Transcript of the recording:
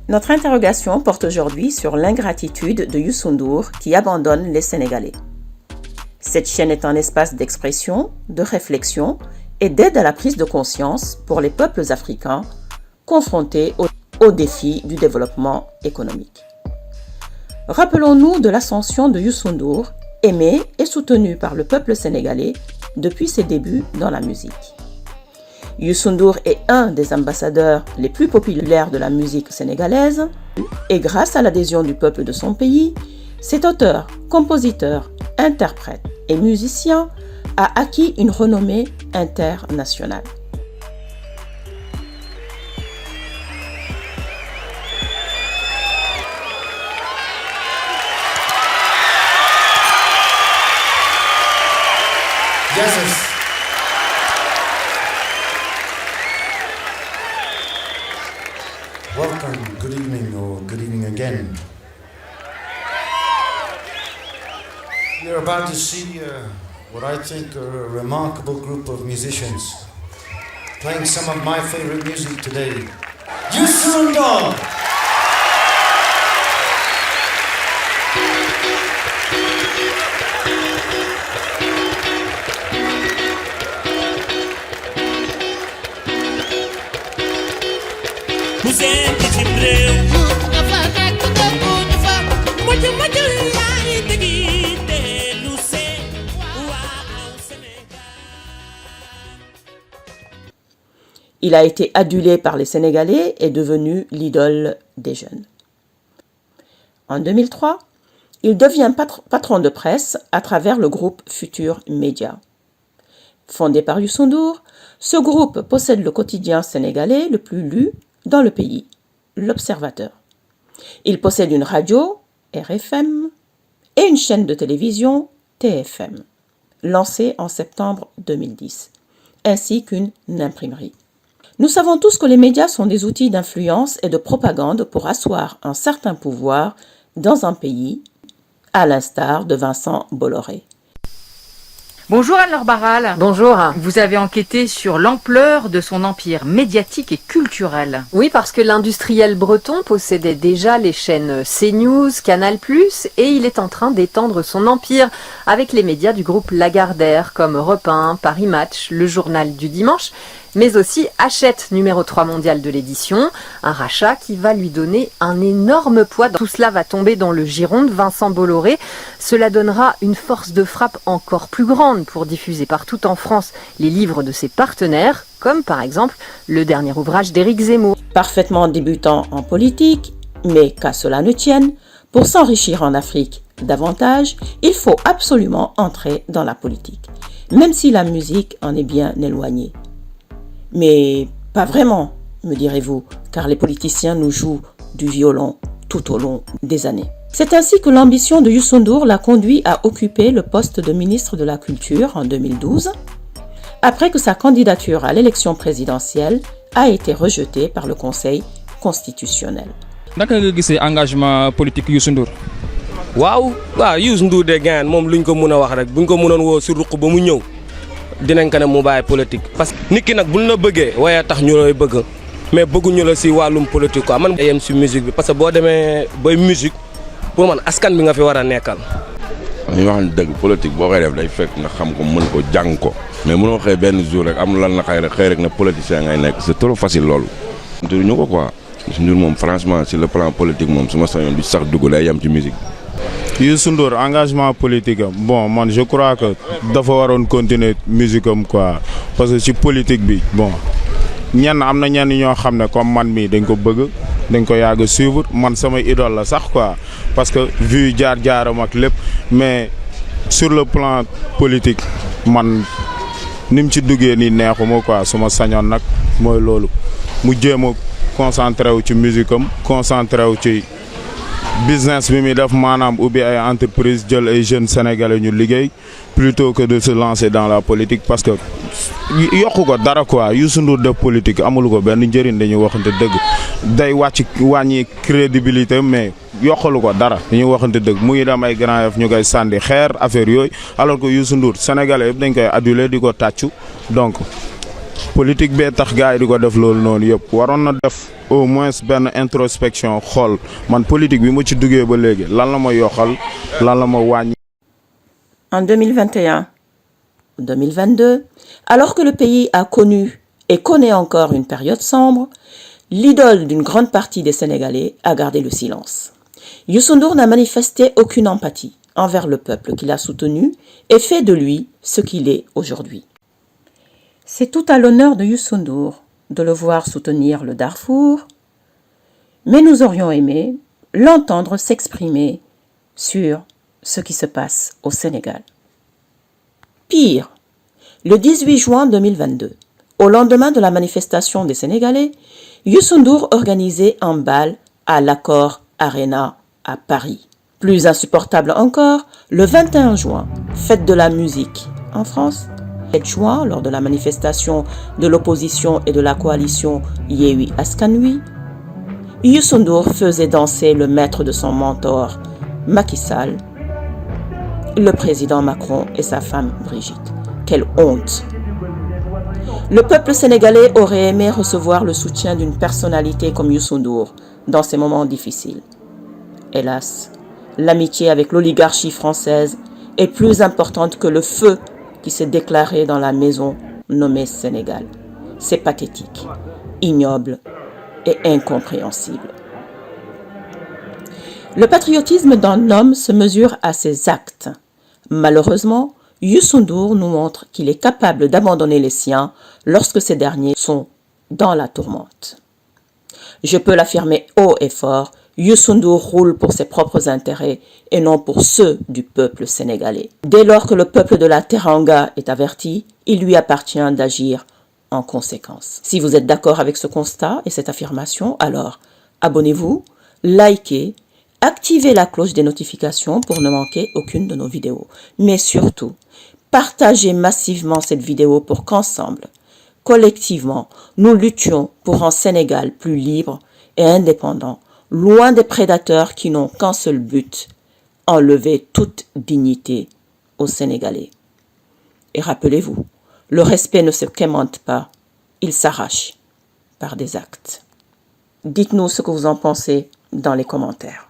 Notre interrogation porte aujourd'hui sur l'ingratitude de Youssou N'Dour qui abandonne les Sénégalais. Cette chaîne est un espace d'expression, de réflexion et d'aide à la prise de conscience pour les peuples africains confrontés aux défis du développement économique. Rappelons-nous de l'ascension de Youssou N'Dour, aimé et soutenu par le peuple sénégalais depuis ses débuts dans la musique. Youssou N'Dour est un des ambassadeurs les plus populaires de la musique sénégalaise et grâce à l'adhésion du peuple de son pays, cet auteur, compositeur, interprète et musicien a acquis une renommée internationale. Yes. Welcome, good evening, or good evening again. You're about to see what I think are a remarkable group of musicians playing some of my favorite music today. Youssou N'Dour! Il a été adulé par les Sénégalais et devenu l'idole des jeunes. En 2003, il devient patron de presse à travers le groupe Futur Média. Fondé par Youssou N'Dour, ce groupe possède le quotidien sénégalais le plus lu dans le pays, L'Observateur. Il possède une radio, RFM, et une chaîne de télévision, TFM, lancée en septembre 2010, ainsi qu'une imprimerie. Nous savons tous que les médias sont des outils d'influence et de propagande pour asseoir un certain pouvoir dans un pays, à l'instar de Vincent Bolloré. Bonjour Anne-Laure Barral. Bonjour. Vous avez enquêté sur l'ampleur de son empire médiatique et culturel. Oui, parce que l'industriel breton possédait déjà les chaînes CNews, Canal+, et il est en train d'étendre son empire avec les médias du groupe Lagardère, comme Europe 1, Paris Match, Le Journal du Dimanche, mais aussi Hachette, numéro 3 mondial de l'édition, un rachat qui va lui donner un énorme poids. Tout cela va tomber dans le giron de Vincent Bolloré. Cela donnera une force de frappe encore plus grande pour diffuser partout en France les livres de ses partenaires, comme par exemple le dernier ouvrage d'Éric Zemmour. Parfaitement débutant en politique, mais qu'à cela ne tienne, pour s'enrichir en Afrique davantage, il faut absolument entrer dans la politique, même si la musique en est bien éloignée. Mais pas vraiment, me direz-vous, car les politiciens nous jouent du violon tout au long des années. C'est ainsi que l'ambition de Youssou N'Dour l'a conduit à occuper le poste de ministre de la Culture en 2012, après que sa candidature à l'élection présidentielle a été rejetée par le Conseil constitutionnel. Naka nga gisee engagement politique Youssou N'Dour? waaw Youssou N'Dour de gaan moom luñ ko mën a wax rek buñ ko mënoon woo si ruq ba mu ñëw dinañ ko ne mu bàyyi politique parce que nit ki nag buñ la bëggee waaye tax ñu lay bëgg mais bëgguñu la si wàllum politique quoi man yem si musique bi parce que boo demee bay musique pour man askan bi nga fi war a nekkal. ñu wax ne dëgg politique boo koy def day fekk nga xam ko mën ko jàng ko mais mënoo xëy benn jour rek am lan la xëy rek ne politicien ngay nekk c'est trop facile loolu. ñu ko quoi Youssou moom franchement sur le plan politique moom su ma sañoon du sax dugg lay yem ci musique. Youssou N'Dour engagement politique am bon man je crois que dafa waroon continuer musique am quoi parce que ci politique bi bon am na ñenn ñoo xam ne comme man mii dañ ko bëgg dañ ko yàgg suivre man sama idole la sax quoi parce que vu jaar-jaaram ak lépp mais sur le plan politique man ni mu ci duggee nii neexuma quoi su ma sañoon nag mooy loolu mu jéem a concentré wu ci musique am concentré wu ci business bi mi def maanaam ubbi ay entreprise jël ay jeunes sénégalais ñu liggéey plutôt que de se lancer dans la politique parce que yokku ko dara quoi Youssou N'Dour def politique amul ko benn njëriñ dañuy waxante dëgg day wàññi crédibilité mais yokkalu ko dara dañuy waxante dëgg mu ngi dem ay Grand Yoff ñu koy sànni xeer affaire yooyu alors que Youssou N'Dour sénégalais yëpp dañ koy adulé di ko tàccu donc politique bee tax gars yi di ko def loolu noonu yëpp waroon na def au moins benn introspection xool man politique bi mu ci duggee ba léegi lan la ma yokkal lan la ma wàññi. En 2021, 2022, alors que le pays a connu et connaît encore une période sombre, l'idole d'une grande partie des Sénégalais a gardé le silence. Youssou N'Dour n'a manifesté aucune empathie envers le peuple qu'il a soutenu et fait de lui ce qu'il est aujourd'hui. C'est tout à l'honneur de Youssou N'Dour de le voir soutenir le Darfour, mais nous aurions aimé l'entendre s'exprimer sur ce qui se passe au Sénégal. Pire, le 18 juin 2022, au lendemain de la manifestation des Sénégalais, Youssou N'Dour organisait un bal à l'Accor Arena à Paris. Plus insupportable encore, le 21 juin, fête de la musique en France, le 7 juin, lors de la manifestation de l'opposition et de la coalition Yewwi Askan Wi, Youssou N'Dour faisait danser le maître de son mentor, Macky Sall, le président Macron et sa femme Brigitte. Quelle honte! Le peuple sénégalais aurait aimé recevoir le soutien d'une personnalité comme Youssou N'Dour dans ces moments difficiles. Hélas, l'amitié avec l'oligarchie française est plus importante que le feu qui s'est déclaré dans la maison nommée Sénégal. C'est pathétique, ignoble et incompréhensible. Le patriotisme d'un homme se mesure à ses actes. Malheureusement, Youssou N'Dour nous montre qu'il est capable d'abandonner les siens lorsque ces derniers sont dans la tourmente. Je peux l'affirmer haut et fort, Youssou N'Dour roule pour ses propres intérêts et non pour ceux du peuple sénégalais. Dès lors que le peuple de la Teranga est averti, il lui appartient d'agir en conséquence. Si vous êtes d'accord avec ce constat et cette affirmation, alors abonnez-vous, likez, activez la cloche des notifications pour ne manquer aucune de nos vidéos. Mais surtout, partagez massivement cette vidéo pour qu'ensemble, collectivement, nous luttions pour un Sénégal plus libre et indépendant, loin des prédateurs qui n'ont qu'un seul but, enlever toute dignité aux Sénégalais. Et rappelez-vous, le respect ne se quémande pas, il s'arrache par des actes. Dites-nous ce que vous en pensez dans les commentaires.